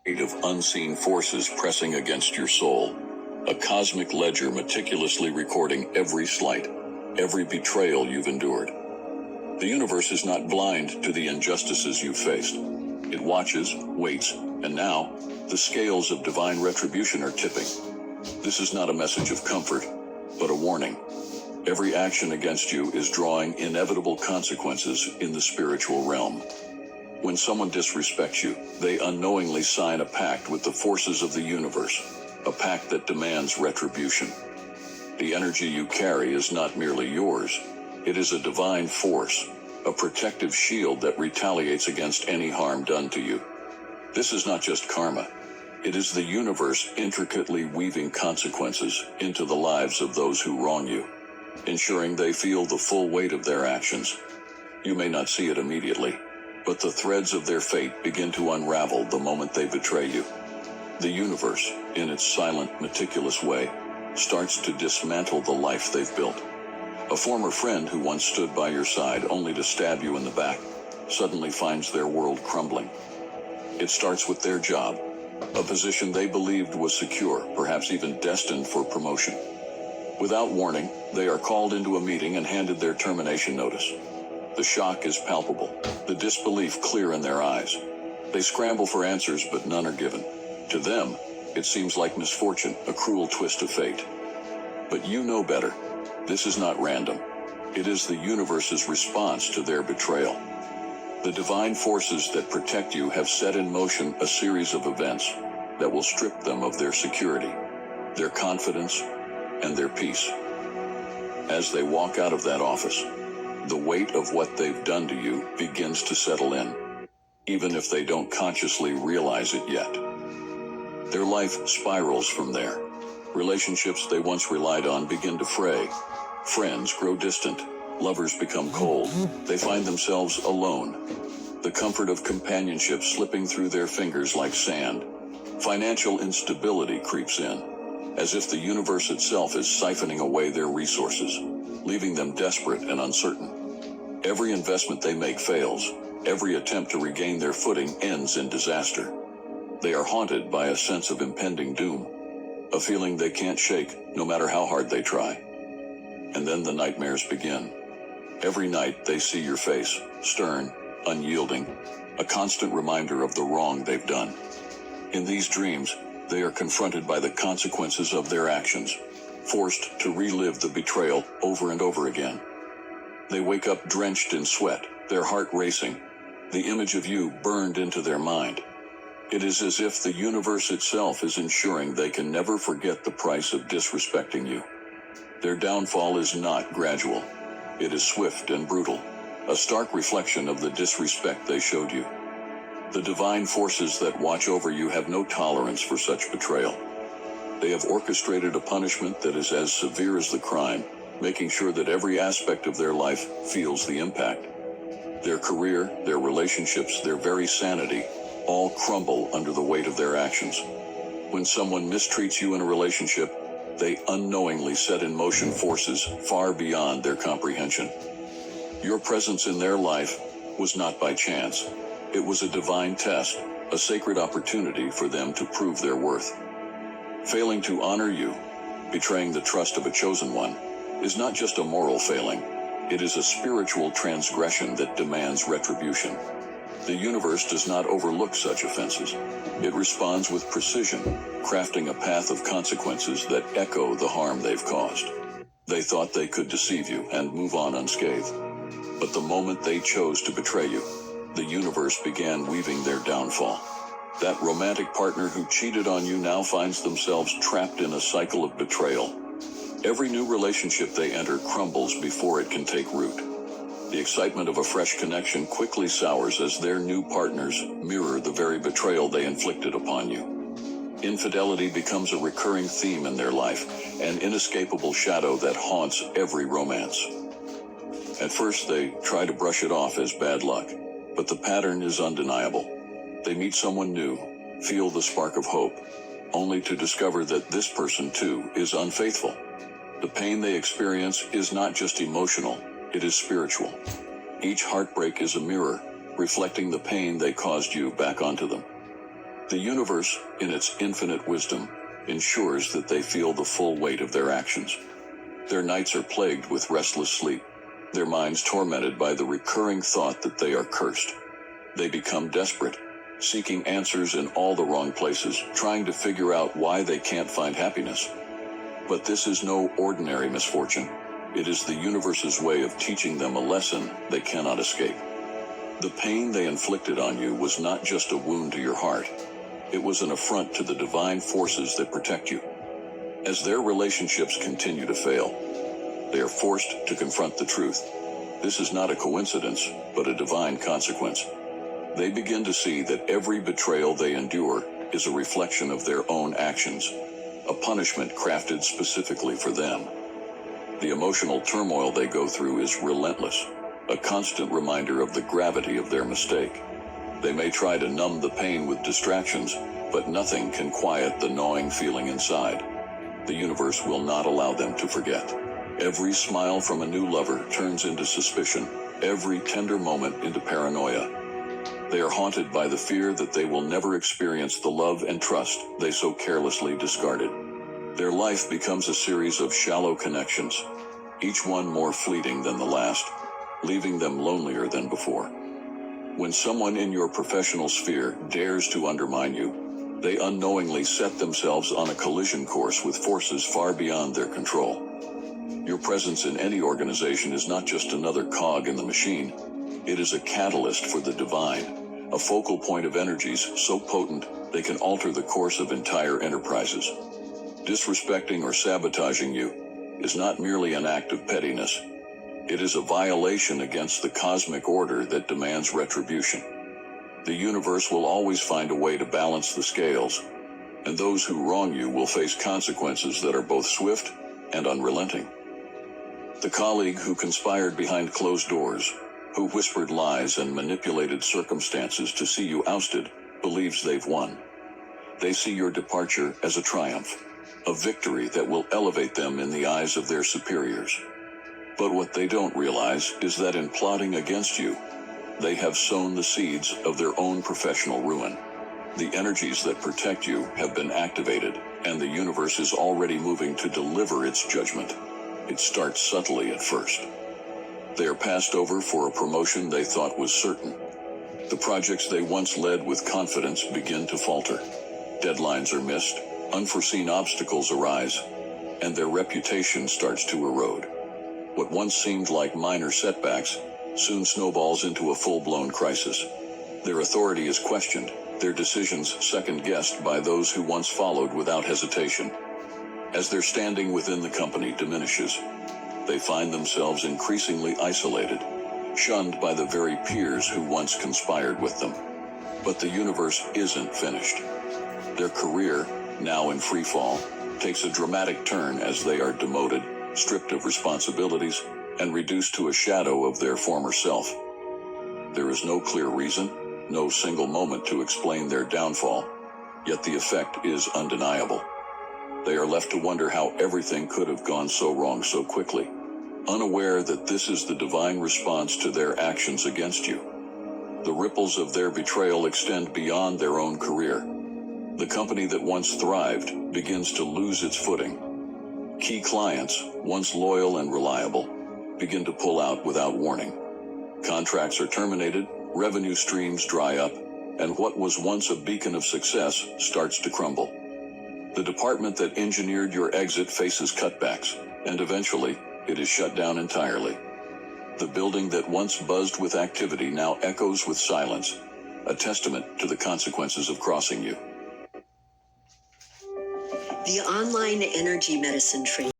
of unseen forces pressing against your soul. A cosmic ledger meticulously recording every slight, every betrayal you've endured. The universe is not blind to the injustices you've faced. It watches, waits, and now, the scales of divine retribution are tipping. This is not a message of comfort, but a warning. Every action against you is drawing inevitable consequences in the spiritual realm. When someone disrespects you, they unknowingly sign a pact with the forces of the universe, a pact that demands retribution. The energy you carry is not merely yours, it is a divine force, a protective shield that retaliates against any harm done to you. This is not just karma, it is the universe intricately weaving consequences into the lives of those who wrong you, ensuring they feel the full weight of their actions. You may not see it immediately, but the threads of their fate begin to unravel the moment they betray you. The universe, in its silent, meticulous way, starts to dismantle the life they've built. A former friend who once stood by your side only to stab you in the back, suddenly finds their world crumbling. It starts with their job, a position they believed was secure, perhaps even destined for promotion. Without warning, they are called into a meeting and handed their termination notice. The shock is palpable, the disbelief clear in their eyes. They scramble for answers, but none are given. To them, it seems like misfortune, a cruel twist of fate. But you know better. This is not random. It is the universe's response to their betrayal. The divine forces that protect you have set in motion a series of events that will strip them of their security, their confidence, and their peace. As they walk out of that office, the weight of what they've done to you begins to settle in, even if they don't consciously realize it yet. Their life spirals from there. Relationships they once relied on begin to fray. Friends grow distant. Lovers become cold. They find themselves alone. The comfort of companionship slipping through their fingers like sand. Financial instability creeps in, as if the universe itself is siphoning away their resources, leaving them desperate and uncertain. Every investment they make fails. Every attempt to regain their footing ends in disaster. They are haunted by a sense of impending doom, a feeling they can't shake no matter how hard they try. And then the nightmares begin. Every night they see your face, stern, unyielding, a constant reminder of the wrong they've done. In these dreams, they are confronted by the consequences of their actions, forced to relive the betrayal over and over again. They wake up drenched in sweat, their heart racing, the image of you burned into their mind. It is as if the universe itself is ensuring they can never forget the price of disrespecting you. Their downfall is not gradual. It is swift and brutal, a stark reflection of the disrespect they showed you. The divine forces that watch over you have no tolerance for such betrayal. They have orchestrated a punishment that is as severe as the crime, making sure that every aspect of their life feels the impact. Their career, their relationships, their very sanity, all crumble under the weight of their actions. When someone mistreats you in a relationship, they unknowingly set in motion forces far beyond their comprehension. Your presence in their life was not by chance. It was a divine test, a sacred opportunity for them to prove their worth. Failing to honor you, betraying the trust of a chosen one, is not just a moral failing. It is a spiritual transgression that demands retribution. The universe does not overlook such offenses. It responds with precision, crafting a path of consequences that echo the harm they've caused. They thought they could deceive you and move on unscathed. But the moment they chose to betray you, the universe began weaving their downfall. That romantic partner who cheated on you now finds themselves trapped in a cycle of betrayal. Every new relationship they enter crumbles before it can take root. The excitement of a fresh connection quickly sours as their new partners mirror the very betrayal they inflicted upon you. Infidelity becomes a recurring theme in their life, an inescapable shadow that haunts every romance. At first they try to brush it off as bad luck, but the pattern is undeniable. They meet someone new, feel the spark of hope, only to discover that this person too is unfaithful. The pain they experience is not just emotional, it is spiritual. Each heartbreak is a mirror, reflecting the pain they caused you back onto them. The universe, in its infinite wisdom, ensures that they feel the full weight of their actions. Their nights are plagued with restless sleep, their minds tormented by the recurring thought that they are cursed. They become desperate, seeking answers in all the wrong places, trying to figure out why they can't find happiness. But this is no ordinary misfortune. It is the universe's way of teaching them a lesson they cannot escape. The pain they inflicted on you was not just a wound to your heart. It was an affront to the divine forces that protect you. As their relationships continue to fail, they are forced to confront the truth. This is not a coincidence, but a divine consequence. They begin to see that every betrayal they endure is a reflection of their own actions, a punishment crafted specifically for them. The emotional turmoil they go through is relentless, a constant reminder of the gravity of their mistake. They may try to numb the pain with distractions, but nothing can quiet the gnawing feeling inside. The universe will not allow them to forget. Every smile from a new lover turns into suspicion, every tender moment into paranoia. They are haunted by the fear that they will never experience the love and trust they so carelessly discarded. Their life becomes a series of shallow connections, each one more fleeting than the last, leaving them lonelier than before. When someone in your professional sphere dares to undermine you, they unknowingly set themselves on a collision course with forces far beyond their control. Your presence in any organization is not just another cog in the machine. It is a catalyst for the divine, a focal point of energies so potent they can alter the course of entire enterprises. Disrespecting or sabotaging you is not merely an act of pettiness. It is a violation against the cosmic order that demands retribution. The universe will always find a way to balance the scales, and those who wrong you will face consequences that are both swift and unrelenting. The colleague who conspired behind closed doors, who whispered lies and manipulated circumstances to see you ousted, believes they've won. They see your departure as a triumph, a victory that will elevate them in the eyes of their superiors. But what they don't realize is that in plotting against you, they have sown the seeds of their own professional ruin. The energies that protect you have been activated, and the universe is already moving to deliver its judgment. It starts subtly at first. They are passed over for a promotion they thought was certain. The projects they once led with confidence begin to falter. Deadlines are missed, unforeseen obstacles arise, and their reputation starts to erode. What once seemed like minor setbacks soon snowballs into a full-blown crisis. Their authority is questioned, their decisions second-guessed by those who once followed without hesitation. As their standing within the company diminishes, they find themselves increasingly isolated, shunned by the very peers who once conspired with them. But the universe isn't finished. Their career, now in free fall, takes a dramatic turn as they are demoted, stripped of responsibilities, and reduced to a shadow of their former self. There is no clear reason, no single moment to explain their downfall, yet the effect is undeniable. They are left to wonder how everything could have gone so wrong so quickly, unaware that this is the divine response to their actions against you. The ripples of their betrayal extend beyond their own career. The company that once thrived begins to lose its footing. Key clients, once loyal and reliable, begin to pull out without warning. Contracts are terminated, revenue streams dry up, and what was once a beacon of success starts to crumble. The department that engineered your exit faces cutbacks, and eventually, it is shut down entirely. The building that once buzzed with activity now echoes with silence, a testament to the consequences of crossing you. The online energy medicine training